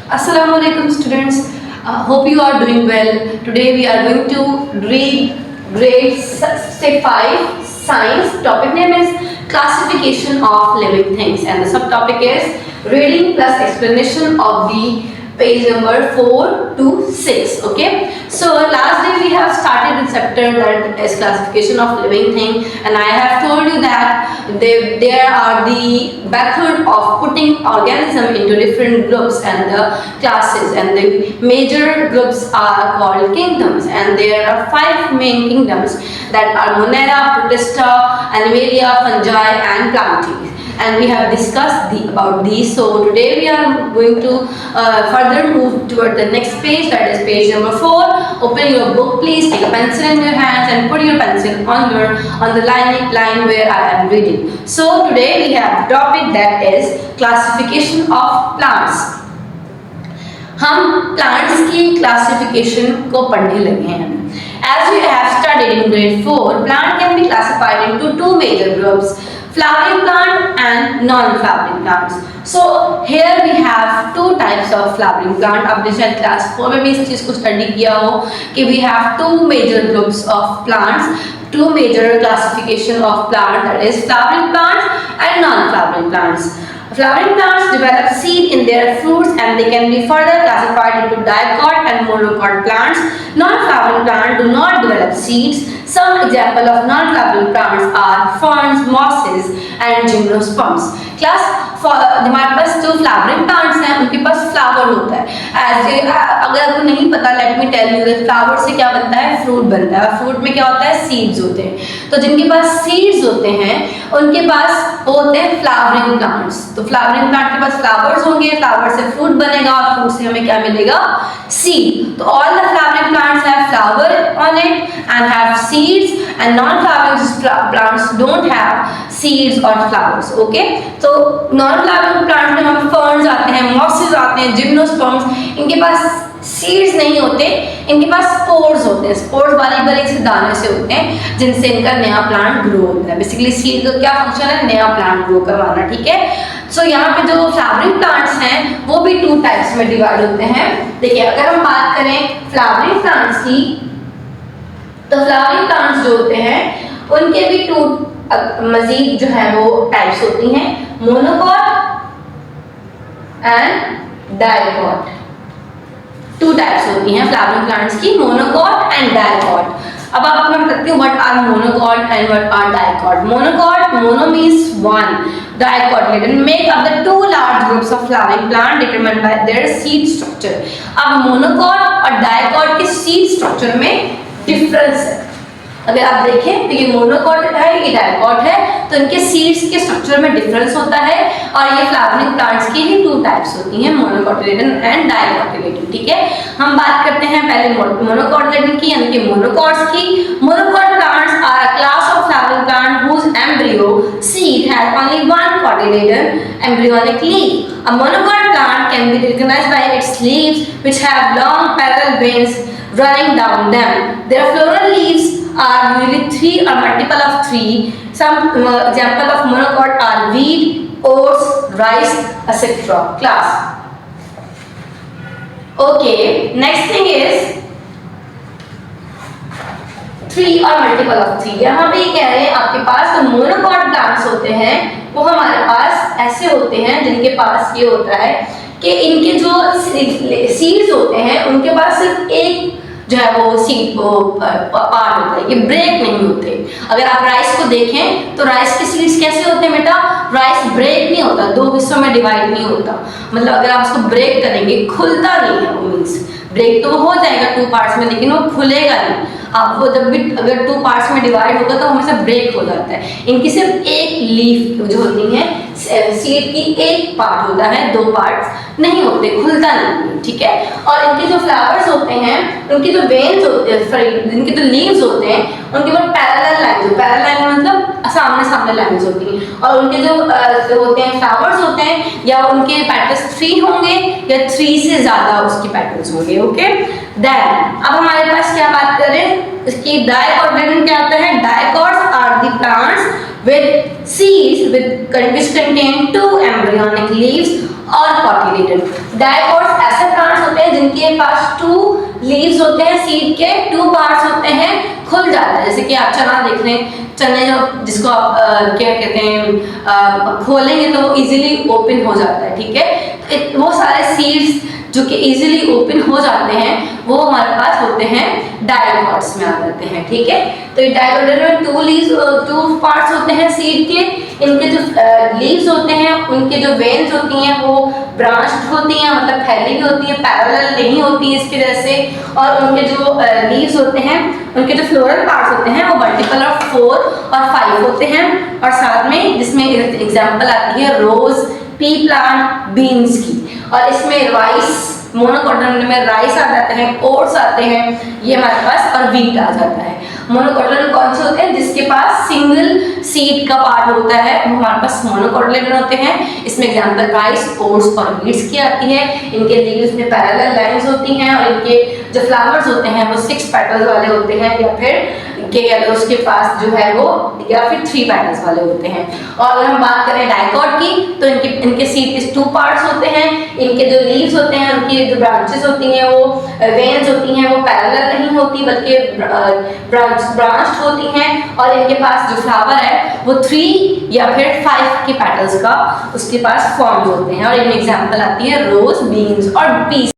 Assalamualaikum students. Hope you are doing well. Today we are going to read grade 5 science. Topic name is classification of living things and the subtopic is reading plus explanation of the page number 4 to 6. Okay, so last day we have started the chapter that is classification of living thing, and I have told you that there are the method of putting organism into different groups and the classes, and the major groups are called kingdoms, and there are 5 main kingdoms that are Monera, Protista, Animalia, Fungi and Plantae. And we have discussed about these. So today we are going to further move toward the next page, that is page number 4. Open your book, please. Take a pencil in your hands and put your pencil on the line where I am reading. So today we have a topic that is classification of plants. हम plants की classification को पढ़ने लगे हैं. As we have studied in grade 4, plant can be classified into 2 major groups, flowering plant and non-flowering plants. So here we have 2 types of flowering plant. आपने शायद class 4 में भी इस चीज को स्टडी किया हो कि we have 2 major groups of plants, 2 major classification of plant, that is flowering plants and non-flowering plants. Flowering plants develop seed in their fruits and they can be further classified into dicot and monocot plants. Non-flowering plants do not develop seeds. Some examples of non-flowering plants are ferns, mosses and gymnosperms. हमारे पास जो flowering plants हैं उनके पास flower होता है. अगर आपको नहीं पता, let me tell you that flower से क्या बनता है, फ्रूट बनता है. फ्रूट में क्या होता है, सीड्स होते हैं. तो जिनके पास सीड्स होते हैं उनके पास होते हैं फ्लावरिंग प्लांट्स. तो फ्लावरिंग प्लांट के पास फ्लावर्स होंगे, फ्लावर से फ्रूट बनेगा और फ्रूट से हमें क्या मिलेगा, सीड. तो all the flowering plants have flower on it and have seeds, and non flowering plants don't have seeds और फ्लावर्स. ओके, तो नॉन फ्लावरिंग प्लांट्स में हमें फर्न्स आते हैं, मॉसेस आते हैं, जिम्नोस्पर्म्स. इनके पास सीड्स नहीं होते, इनके पास स्पोर्स होते हैं. स्पोर्स बारीक बारीक से दाने से होते हैं जिनसे इनका नया प्लांट ग्रो होता है. बेसिकली सीड का क्या फंक्शन है, नया प्लांट ग्रो करवाना. ठीक है, सो यहाँ पे जो फ्लावरिंग प्लांट्स हैं वो भी 2 टाइप्स में डिवाइड होते हैं. देखिए, अगर हम बात करें फ्लावरिंग प्लांट्स की, तो फ्लावरिंग प्लांट्स जो होते हैं उनके भी 2 मजीद जो है वो टाइप्स होती हैं, मोनोकॉट एंड डाइकॉट. 2 टाइप्स होती हैं फ्लावरिंग प्लांट्स की, मोनोकॉट एंड डाइकॉट. अब आपको मैं बताती हूँ what are monocot and what are dicot. Monocot, mono means 1, dicot later make up the 2 large groups of flowering plant determined by their seed structure. अब monocot और dicot के seed structure में difference है. अगर आप देखें तो ये मोनोकॉट है, ये डाइकॉट है, तो इनके सीड्स के स्ट्रक्चर में डिफरेंस होता है. और ये फ्लावरिंग प्लांट्स की ही 2 टाइप्स होती हैं, मोनोकॉटिलेडन एंड डाइकॉटिलेडन. ठीक है, हम बात करते हैं पहले मोनोकॉटिलेडन की, यानी कि मोनोकॉट्स की. Monocot plants are a class of flowering plant whose embryo seed has only 1 cotyledon embryonic leaf. A monocot plant can be recognized by its leaves which have long parallel veins running down them. Their floral leaves are usually 3 or multiple of 3. Some example of monocot are wheat, oats, rice, etc. Class. Okay, next thing is 3 और multiple of 3. यहाँ पे कह रहे हैं आपके पास जो monocot plants होते हैं वो हमारे पास ऐसे होते हैं जिनके पास ये होता है कि इनके जो सीड्स होते हैं उनके पास सिर्फ एक जो है वो सीड पार्ट होता है, ये ब्रेक नहीं होते. अगर आप राइस को देखें तो राइस के सीड्स कैसे होते हैं बेटा, राइस ब्रेक नहीं होता, 2 हिस्सों में डिवाइड नहीं होता. मतलब अगर आप उसको ब्रेक करेंगे खुलता नहीं है. वो मीन्स ब्रेक तो हो जाएगा 2 पार्ट्स में, लेकिन वो खुलेगा नहीं. आप वो जब भी अगर 2 पार्ट्स में डिवाइड होगा तो हमेशा ब्रेक हो जाता है. इनकी सिर्फ एक लीफ जो होती है, सीड की एक पार्ट होता है, 2 पार्ट्स नहीं होते, खुलता नहीं. ठीक है, और इनके जो फ्लावर्स होते हैं, उनकी जो वेन्स होते हैं, सॉरी इनके जो लीव्स होते हैं उनके ऊपर पैरेलल लाइंस, पैरेलल मतलब सामने सामने लाइंस होती हैं. और उनके जो होते हैं फ्लावर्स होते हैं, या उनके पैटर्न्स 3 होंगे या 3 से ज्यादा उसकी पैटर्न्स होंगे. ओके, देन अब हमारे पास क्या बात करें इसकी, डाइकॉटिलेडन क्या होता है. Dicots are the plants with seeds which contain two embryonic leaves और cotyledon. Dicots ऐसे plants होते हैं जिनके पास two leaves होते हैं, seed के two parts होते हैं, खुल जाता है। जैसे कि आप चना देख रहे हैं, चने जो जिसको आप क्या कहते हैं खोलेंगे तो वो इजीली ओपन हो जाता है, ठीक है। वो सारे सीड्स जो कि इजीली ओपन हो जाते हैं वो हमारे पास होते हैं डाइकोट्स में आ जाते हैं, ठीक है। तो ये डाइकोट में टू पार्ट्स होते हैं सीड के। इनके जो लीव्स होते हैं उनके जो वेन्स होती हैं वो ब्रांच्ड होती हैं, मतलब फैली हुई होती है, पैरेलल नहीं होती है इसके जैसे। और उनके जो लीव्स होते हैं उनके जो फ्लोरल पार्ट्स होते हैं वो मल्टीपल ऑफ 4 और 5 होते हैं। और साथ में जिसमें एग्जांपल आती है रोज, पी प्लांट, बीन्स की। और इसमें राइस, मोनोकोटिलेडोन में राइस आ जाते हैं, ओट्स आते हैं ये हमारे पास, और व्हीट आ जाता है। मोनोकोटिलेडोन कौन से होते हैं? जिसके पास सिंगल सीड का पार्ट होता है वो हमारे पास मोनोकोटिलेडोन होते हैं। इसमें एग्जांपल राइस, ओट्स और व्हीट्स की आती है। इनके लीव्स में पैरेलल लाइंस होती हैं और इनके जो फ्लावर्स होते हैं वो 6 पेटल्स वाले होते हैं, या फिर अगर उसके पास जो है वो या फिर 3 पेटल्स वाले होते हैं। और अगर हम बात करें डाइकोट की तो इनके सीड के 2 पार्ट्स होते हैं। इनके जो लीव्स होते हैं उनकी जो ब्रांचेस होती हैं वो वेन्स होती हैं वो पैरेलल नहीं होती बल्कि ब्रांच्ड होती हैं। और इनके पास जो फ्लावर है वो 3 या फिर 5 के पेटल्स का उसके पास फॉर्म होते हैं। और इनमें एग्जांपल आती है रोज, बीन्स और पीस।